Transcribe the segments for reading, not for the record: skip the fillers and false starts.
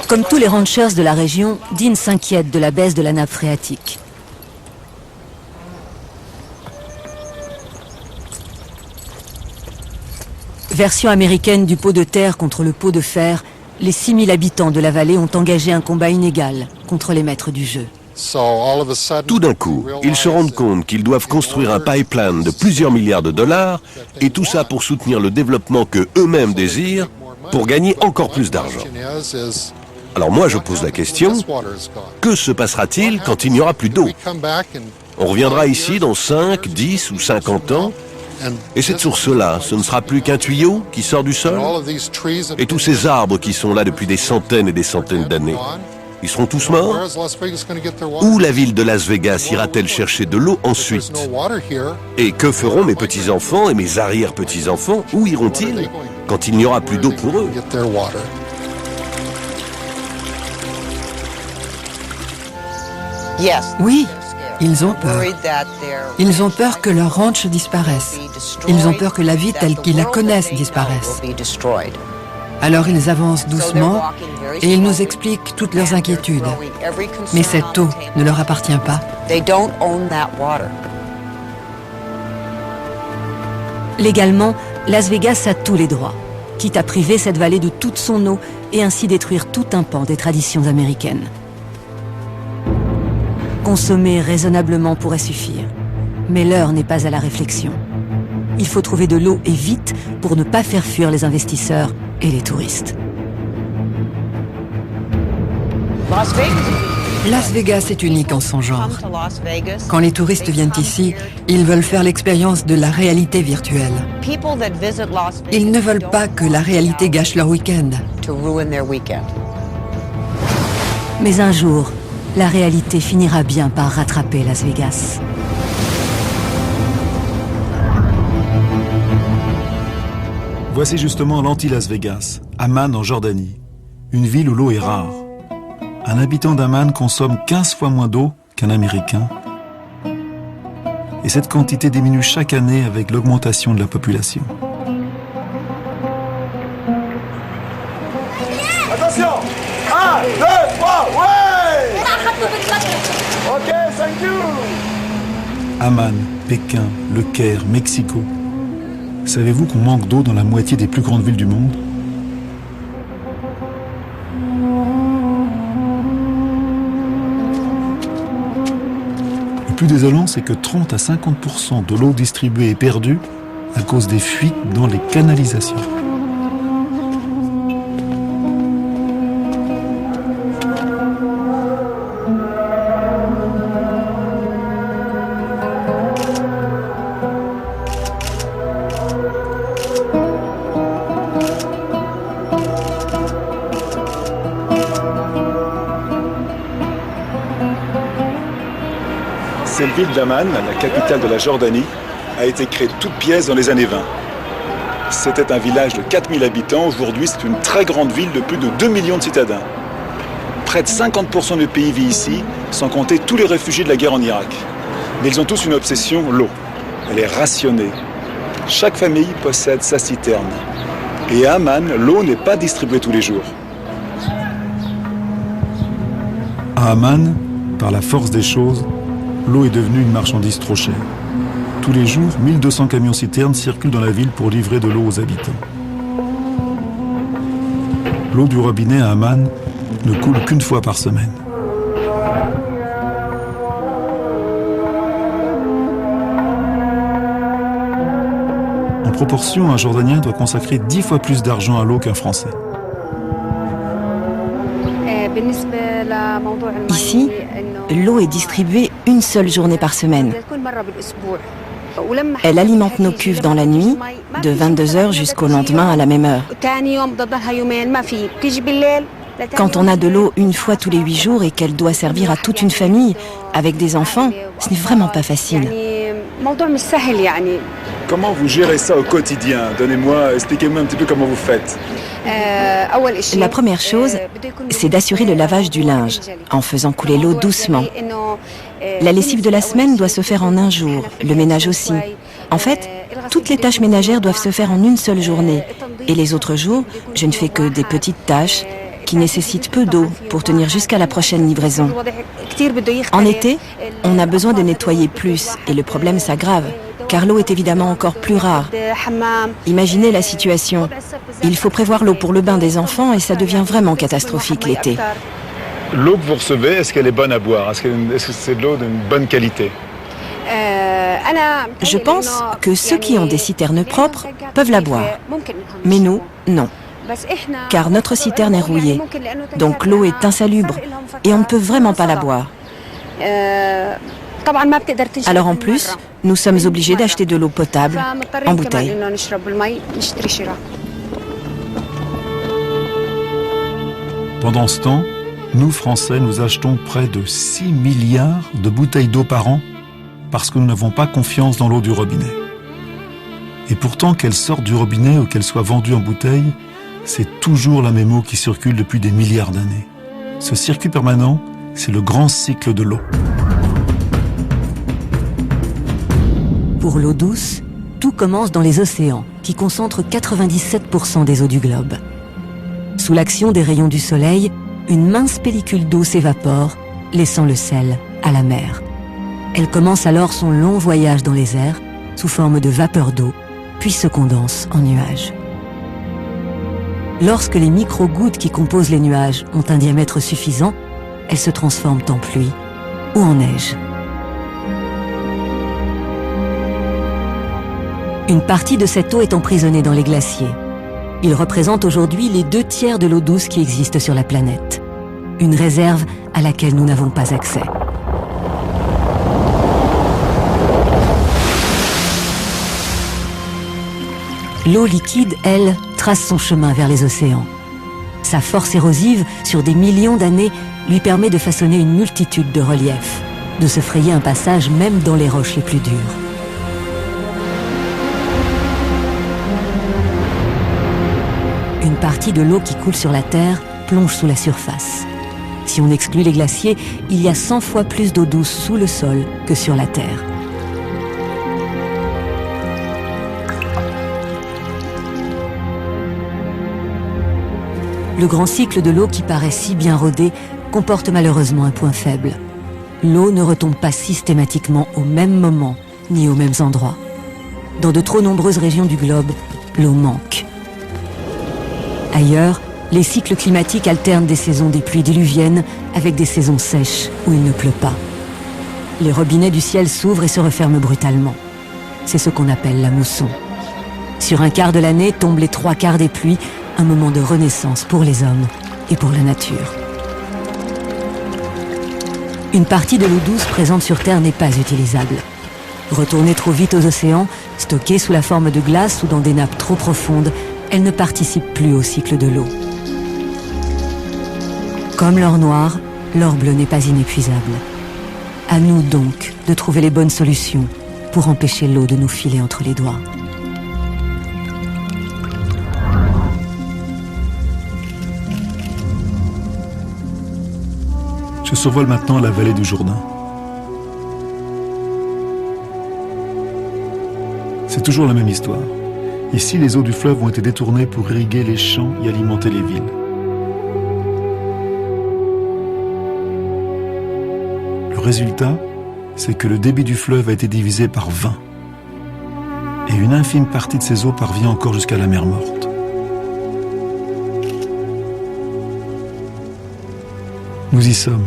Comme tous les ranchers de la région, Dean s'inquiète de la baisse de la nappe phréatique. Version américaine du pot de terre contre le pot de fer, les 6000 habitants de la vallée ont engagé un combat inégal contre les maîtres du jeu. Tout d'un coup, ils se rendent compte qu'ils doivent construire un pipeline de plusieurs milliards de dollars, et tout ça pour soutenir le développement que eux-mêmes désirent, pour gagner encore plus d'argent. Alors moi je pose la question, que se passera-t-il quand il n'y aura plus d'eau? On reviendra ici dans 5, 10 ou 50 ans, et cette source-là, ce ne sera plus qu'un tuyau qui sort du sol? Et tous ces arbres qui sont là depuis des centaines et des centaines d'années, ils seront tous morts? Où la ville de Las Vegas ira-t-elle chercher de l'eau ensuite? Et que feront mes petits-enfants et mes arrière-petits-enfants? Où iront-ils quand il n'y aura plus d'eau pour eux? Oui, ils ont peur. Ils ont peur que leur ranch disparaisse. Ils ont peur que la vie telle qu'ils la connaissent disparaisse. Alors ils avancent doucement et ils nous expliquent toutes leurs inquiétudes. Mais cette eau ne leur appartient pas. Légalement, Las Vegas a tous les droits, quitte à priver cette vallée de toute son eau et ainsi détruire tout un pan des traditions américaines. Consommer raisonnablement pourrait suffire, mais l'heure n'est pas à la réflexion. Il faut trouver de l'eau et vite pour ne pas faire fuir les investisseurs et les touristes. Las Vegas est unique en son genre. Quand les touristes viennent ici, ils veulent faire l'expérience de la réalité virtuelle. Ils ne veulent pas que la réalité gâche leur week-end. Mais un jour, la réalité finira bien par rattraper Las Vegas. Voici justement l'anti-Las Vegas, Amman en Jordanie, une ville où l'eau est rare. Un habitant d'Amman consomme 15 fois moins d'eau qu'un Américain. Et cette quantité diminue chaque année avec l'augmentation de la population. Attention! 1, 2, 3, ouais! Ok, thank you! Amman, Pékin, Le Caire, Mexico. Savez-vous qu'on manque d'eau dans la moitié des plus grandes villes du monde? Le plus désolant, c'est que 30 à 50% de l'eau distribuée est perdue à cause des fuites dans les canalisations. Cette ville d'Amman, la capitale de la Jordanie, a été créée toute pièce dans les années 20. C'était un village de 4000 habitants. Aujourd'hui, c'est une très grande ville de plus de 2 millions de citadins. Près de 50% du pays vit ici, sans compter tous les réfugiés de la guerre en Irak. Mais ils ont tous une obsession, l'eau. Elle est rationnée. Chaque famille possède sa citerne. Et à Amman, l'eau n'est pas distribuée tous les jours. À Amman, par la force des choses, l'eau est devenue une marchandise trop chère. Tous les jours, 1200 camions-citernes circulent dans la ville pour livrer de l'eau aux habitants. L'eau du robinet à Amman ne coule qu'une fois par semaine. En proportion, un Jordanien doit consacrer 10 fois plus d'argent à l'eau qu'un Français. Ici, l'eau est distribuée une seule journée par semaine. Elle alimente nos cuves dans la nuit, de 22h jusqu'au lendemain à la même heure. Quand on a de l'eau une fois tous les 8 jours et qu'elle doit servir à toute une famille, avec des enfants, ce n'est vraiment pas facile. Comment vous gérez ça au quotidien? Expliquez-moi un petit peu comment vous faites. La première chose, c'est d'assurer le lavage du linge, en faisant couler l'eau doucement. La lessive de la semaine doit se faire en un jour, le ménage aussi. En fait, toutes les tâches ménagères doivent se faire en une seule journée. Et les autres jours, je ne fais que des petites tâches, qui nécessite peu d'eau pour tenir jusqu'à la prochaine livraison. En été, on a besoin de nettoyer plus et le problème s'aggrave, car l'eau est évidemment encore plus rare. Imaginez la situation. Il faut prévoir l'eau pour le bain des enfants et ça devient vraiment catastrophique l'été. L'eau que vous recevez, est-ce qu'elle est bonne à boire? Est-ce que c'est de l'eau d'une bonne qualité? Je pense que ceux qui ont des citernes propres peuvent la boire. Mais nous, non. Car notre citerne est rouillée. Donc l'eau est insalubre et on ne peut vraiment pas la boire. Alors en plus, nous sommes obligés d'acheter de l'eau potable en bouteille. Pendant ce temps, nous Français, nous achetons près de 6 milliards de bouteilles d'eau par an parce que nous n'avons pas confiance dans l'eau du robinet. Et pourtant, qu'elle sorte du robinet ou qu'elle soit vendue en bouteille, c'est toujours la même eau qui circule depuis des milliards d'années. Ce circuit permanent, c'est le grand cycle de l'eau. Pour l'eau douce, tout commence dans les océans, qui concentrent 97% des eaux du globe. Sous l'action des rayons du soleil, une mince pellicule d'eau s'évapore, laissant le sel à la mer. Elle commence alors son long voyage dans les airs, sous forme de vapeur d'eau, puis se condense en nuages. Lorsque les micro-gouttes qui composent les nuages ont un diamètre suffisant, elles se transforment en pluie ou en neige. Une partie de cette eau est emprisonnée dans les glaciers. Ils représentent aujourd'hui les 2/3 de l'eau douce qui existe sur la planète. Une réserve à laquelle nous n'avons pas accès. L'eau liquide, elle, trace son chemin vers les océans. Sa force érosive, sur des millions d'années, lui permet de façonner une multitude de reliefs, de se frayer un passage même dans les roches les plus dures. Une partie de l'eau qui coule sur la Terre plonge sous la surface. Si on exclut les glaciers, il y a 100 fois plus d'eau douce sous le sol que sur la Terre. Le grand cycle de l'eau qui paraît si bien rodé comporte malheureusement un point faible. L'eau ne retombe pas systématiquement au même moment, ni aux mêmes endroits. Dans de trop nombreuses régions du globe, l'eau manque. Ailleurs, les cycles climatiques alternent des saisons des pluies diluviennes avec des saisons sèches où il ne pleut pas. Les robinets du ciel s'ouvrent et se referment brutalement. C'est ce qu'on appelle la mousson. Sur un quart de l'année tombent les 3/4 des pluies, un moment de renaissance pour les hommes et pour la nature. Une partie de l'eau douce présente sur Terre n'est pas utilisable. Retournée trop vite aux océans, stockée sous la forme de glace ou dans des nappes trop profondes, elle ne participe plus au cycle de l'eau. Comme l'or noir, l'or bleu n'est pas inépuisable. À nous donc de trouver les bonnes solutions pour empêcher l'eau de nous filer entre les doigts. Je survole maintenant la vallée du Jourdain. C'est toujours la même histoire. Ici, les eaux du fleuve ont été détournées pour irriguer les champs et alimenter les villes. Le résultat, c'est que le débit du fleuve a été divisé par 20. Et une infime partie de ces eaux parvient encore jusqu'à la mer Morte. Nous y sommes,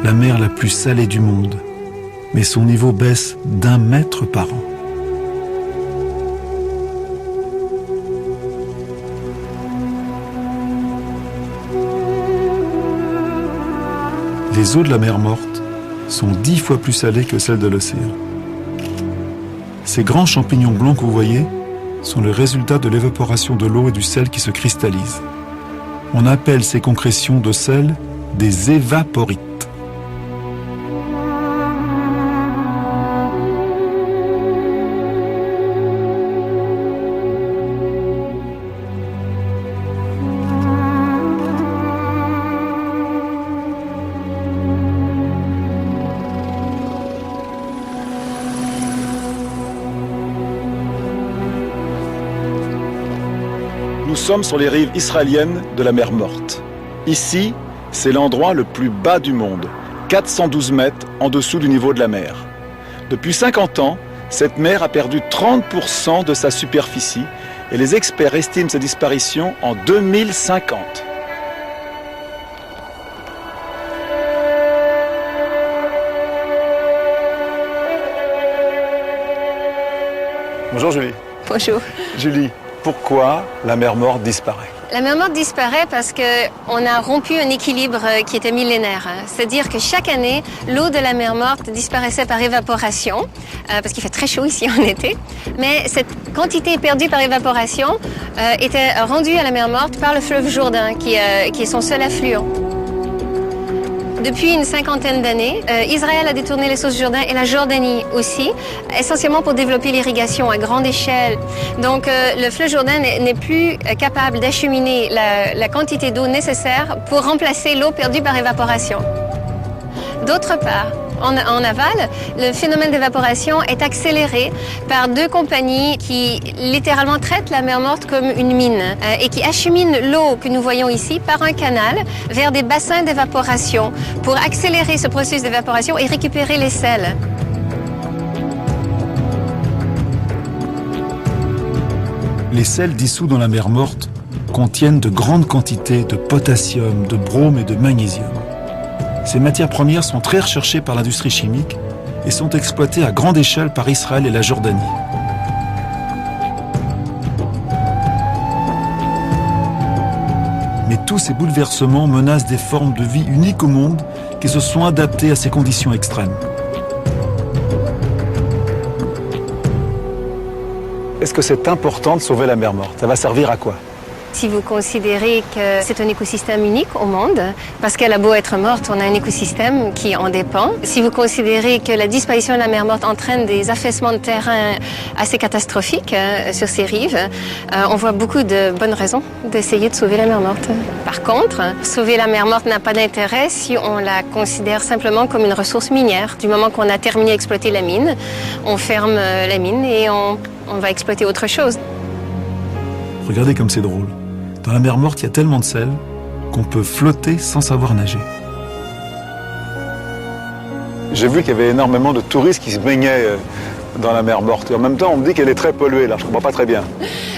la mer la plus salée du monde, mais son niveau baisse d'1 mètre par an. Les eaux de la mer Morte sont 10 fois plus salées que celles de l'océan. Ces grands champignons blonds que vous voyez sont le résultat de l'évaporation de l'eau et du sel qui se cristallisent. On appelle ces concrétions de sel des évaporites. Nous sommes sur les rives israéliennes de la mer Morte. Ici, c'est l'endroit le plus bas du monde, 412 mètres en dessous du niveau de la mer. Depuis 50 ans, cette mer a perdu 30% de sa superficie et les experts estiment sa disparition en 2050. Bonjour Julie. Bonjour. Julie, pourquoi la mer Morte disparaît? La mer Morte disparaît parce qu'on a rompu un équilibre qui était millénaire. C'est-à-dire que chaque année, l'eau de la mer Morte disparaissait par évaporation, parce qu'il fait très chaud ici en été. Mais cette quantité perdue par évaporation était rendue à la mer Morte par le fleuve Jourdain, qui est son seul affluent. Depuis une cinquantaine d'années, Israël a détourné les sources Jourdain et la Jordanie aussi, essentiellement pour développer l'irrigation à grande échelle. Donc le fleuve Jourdain n'est plus capable d'acheminer la quantité d'eau nécessaire pour remplacer l'eau perdue par évaporation. D'autre part, en aval, le phénomène d'évaporation est accéléré par deux compagnies qui littéralement traitent la mer Morte comme une mine et qui acheminent l'eau que nous voyons ici par un canal vers des bassins d'évaporation pour accélérer ce processus d'évaporation et récupérer les sels. Les sels dissous dans la mer Morte contiennent de grandes quantités de potassium, de brome et de magnésium. Ces matières premières sont très recherchées par l'industrie chimique et sont exploitées à grande échelle par Israël et la Jordanie. Mais tous ces bouleversements menacent des formes de vie uniques au monde qui se sont adaptées à ces conditions extrêmes. Est-ce que c'est important de sauver la mer Morte? Ça va servir à quoi? Si vous considérez que c'est un écosystème unique au monde, parce qu'elle a beau être morte, on a un écosystème qui en dépend. Si vous considérez que la disparition de la mer Morte entraîne des affaissements de terrain assez catastrophiques sur ces rives, on voit beaucoup de bonnes raisons d'essayer de sauver la mer Morte. Par contre, sauver la mer Morte n'a pas d'intérêt si on la considère simplement comme une ressource minière. Du moment qu'on a terminé d'exploiter la mine, on ferme la mine et on va exploiter autre chose. Regardez comme c'est drôle. Dans la mer Morte, il y a tellement de sel qu'on peut flotter sans savoir nager. J'ai vu qu'il y avait énormément de touristes qui se baignaient dans la mer Morte. Et en même temps, on me dit qu'elle est très polluée, là. Je ne comprends pas très bien.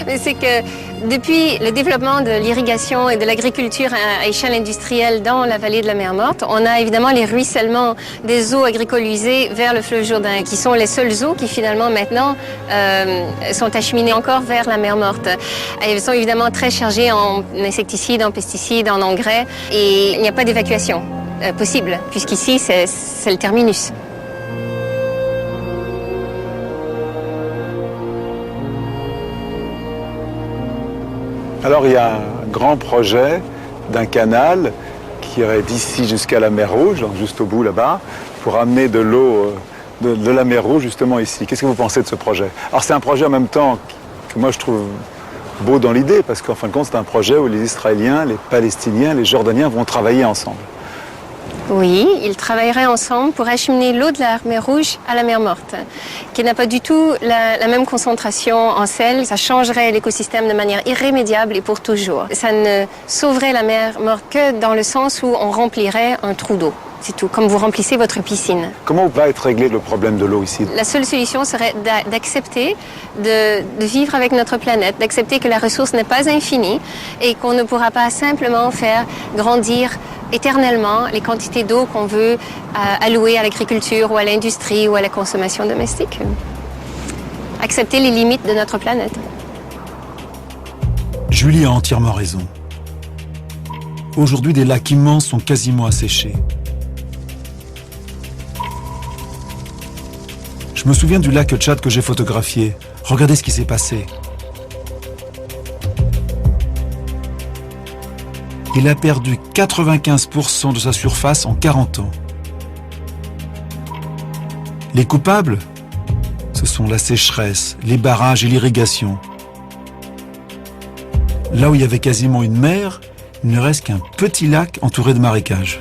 Mais c'est que depuis le développement de l'irrigation et de l'agriculture à échelle industrielle dans la vallée de la mer Morte, on a évidemment les ruissellements des eaux agricoles usées vers le fleuve Jourdain, qui sont les seules eaux qui finalement maintenant sont acheminées encore vers la mer Morte. Elles sont évidemment très chargées en insecticides, en pesticides, en engrais, et il n'y a pas d'évacuation possible, puisqu'ici c'est le terminus. Alors il y a un grand projet d'un canal qui irait d'ici jusqu'à la mer Rouge, donc juste au bout là-bas, pour amener de l'eau de la mer Rouge justement ici. Qu'est-ce que vous pensez de ce projet? Alors c'est un projet en même temps que moi je trouve beau dans l'idée, parce qu'en fin de compte c'est un projet où les Israéliens, les Palestiniens, les Jordaniens vont travailler ensemble. Oui, ils travailleraient ensemble pour acheminer l'eau de la mer Rouge à la mer Morte, qui n'a pas du tout la même concentration en sel. Ça changerait l'écosystème de manière irrémédiable et pour toujours. Ça ne sauverait la mer Morte que dans le sens où on remplirait un trou d'eau. C'est tout, comme vous remplissez votre piscine. Comment va être réglé le problème de l'eau ici? La seule solution serait d'accepter de vivre avec notre planète, d'accepter que la ressource n'est pas infinie et qu'on ne pourra pas simplement faire grandir éternellement les quantités d'eau qu'on veut allouer à l'agriculture ou à l'industrie ou à la consommation domestique. Accepter les limites de notre planète. Julie a entièrement raison. Aujourd'hui, des lacs immenses sont quasiment asséchés. Je me souviens du lac Tchad que j'ai photographié. Regardez ce qui s'est passé. Il a perdu 95% de sa surface en 40 ans. Les coupables, ce sont la sécheresse, les barrages et l'irrigation. Là où il y avait quasiment une mer, il ne reste qu'un petit lac entouré de marécages.